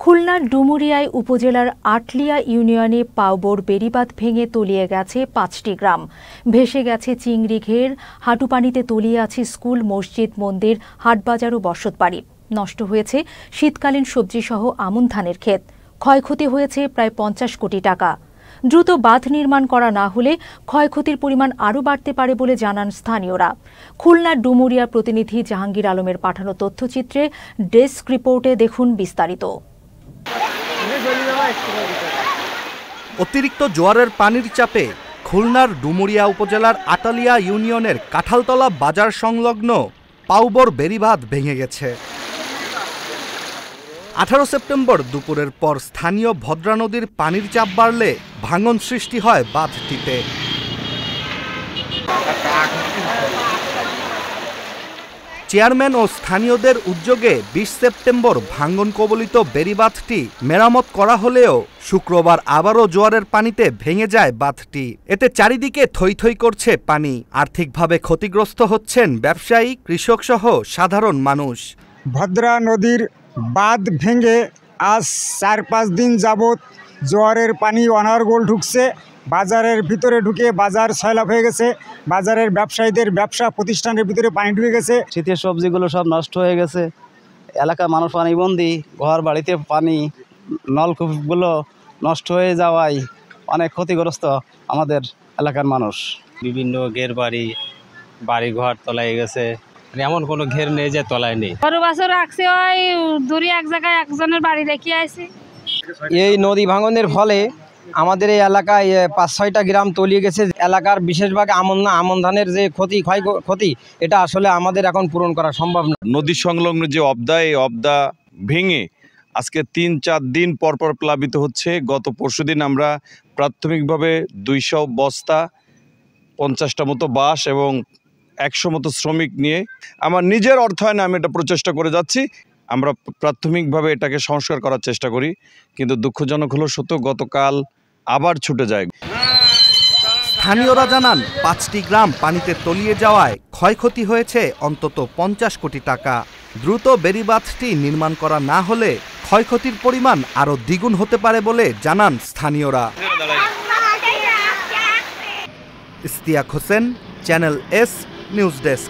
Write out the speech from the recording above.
খুলনার ডুমুরিয়ায় উপজেলার আটলিয়া ইউনিয়নে পাউবর বেড়িবাঁধ ভেঙে তলিয়ে গেছে ৫টি গ্রাম। ভেসে গেছে চিংড়ি ঘের, হাঁটুপানিতে তলিয়ে আছে স্কুল, মসজিদ, মন্দির, হাটবাজার ও বসতবাড়ি। নষ্ট হয়েছে শীতকালীন সবজিসহ আমন ধানের ক্ষেত। ক্ষয়ক্ষতি হয়েছে প্রায় ৫০ কোটি টাকা। দ্রুত বাঁধ নির্মাণ করা না হলে ক্ষয়ক্ষতির পরিমাণ আরও বাড়তে পারে বলে জানান স্থানীয়রা। খুলনার ডুমুরিয়া প্রতিনিধি জাহাঙ্গীর আলমের পাঠানো তথ্যচিত্রে ডেস্ক রিপোর্টে দেখুন বিস্তারিত। অতিরিক্ত জোয়ারের পানির চাপে খুলনার ডুমুরিয়া উপজেলার আটালিয়া ইউনিয়নের কাঁঠালতলা বাজার সংলগ্ন পাউবর বেড়িবাঁধ ভেঙে গেছে। 18 সেপ্টেম্বর দুপুরের পর স্থানীয় ভদ্রা নদীর পানির চাপ বাড়লে ভাঙন সৃষ্টি হয় বাঁধটিতে। চেয়ারম্যান ও স্থানীয়দের উদ্যোগে 20 সেপ্টেম্বর ভাঙন কবলিত বেড়িবাঁধটি মেরামত করা হলেও শুক্রবার আবারও জোয়ারের পানিতে ভেঙে যায় বাঁধটি। এতে চারিদিকে থই থই করছে পানি। আর্থিকভাবে ক্ষতিগ্রস্ত হচ্ছেন ব্যবসায়ী, কৃষক সহ সাধারণ মানুষ। ভদ্রা নদীর বাঁধ ভেঙে আজ 4-5 দিন যাবৎ জোয়ারের পানি অনর্গল ঢুকছে। বাজারের ভিতরে ঢুকে বাজার সয়লাভ হয়ে গেছে। বাজারের ব্যবসায়ীদের ব্যবসা প্রতিষ্ঠানের ভিতরে পানি ঢুকে গেছে। শীতের সবজিগুলো সব নষ্ট হয়ে গেছে। এলাকার মানুষ পানিবন্দী, ঘর বাড়িতে পানি, নলকূপগুলো নষ্ট হয়ে যাওয়ায় অনেক ক্ষতিগ্রস্ত আমাদের এলাকার মানুষ। বিভিন্ন ঘের বাড়ি ঘর তলায় গেছে, এমন কোনো ঘের নেই যে তলায় নেই। গরু বাছুর রাখছে, ওই দূরে এক জায়গায় একজনের বাড়ি রেখে আইছি। এই নদী ভাঙনের ফলে আমাদের এই এলাকায় 5-6টা গ্রাম তলিয়ে গেছে। এলাকার বিশেষভাগ আমন ধানের যে ক্ষতি এটা আসলে আমাদের এখন পূরণ করা সম্ভব না। নদী সংলগ্ন যে অবদা, এই অবদা ভেঙে আজকে 3-4 দিন পরপর প্লাবিত হচ্ছে। গত পরশুদিন আমরা প্রাথমিকভাবে 200 বস্তা, 50টা মতো বাঁশ এবং 100 মতো শ্রমিক নিয়ে আমার নিজের অর্থায়নে আমি এটা প্রচেষ্টা করে যাচ্ছি। আমরা প্রাথমিকভাবে এটাকে সংস্কার করার চেষ্টা করি, কিন্তু দুঃখজনক হলো সত্য, গতকাল আবার ছুটে যায়। স্থানীয়রা জানান 5টি গ্রাম পানিতে তলিয়ে যাওয়ায় ক্ষয়ক্ষতি হয়েছে অন্তত 50 কোটি টাকা। দ্রুত বেড়িবাঁধটি নির্মাণ করা না হলে ক্ষয়ক্ষতির পরিমাণ আরও দ্বিগুণ হতে পারে বলে জানান স্থানীয়রা। Istiaq Hossain, channel S news desk.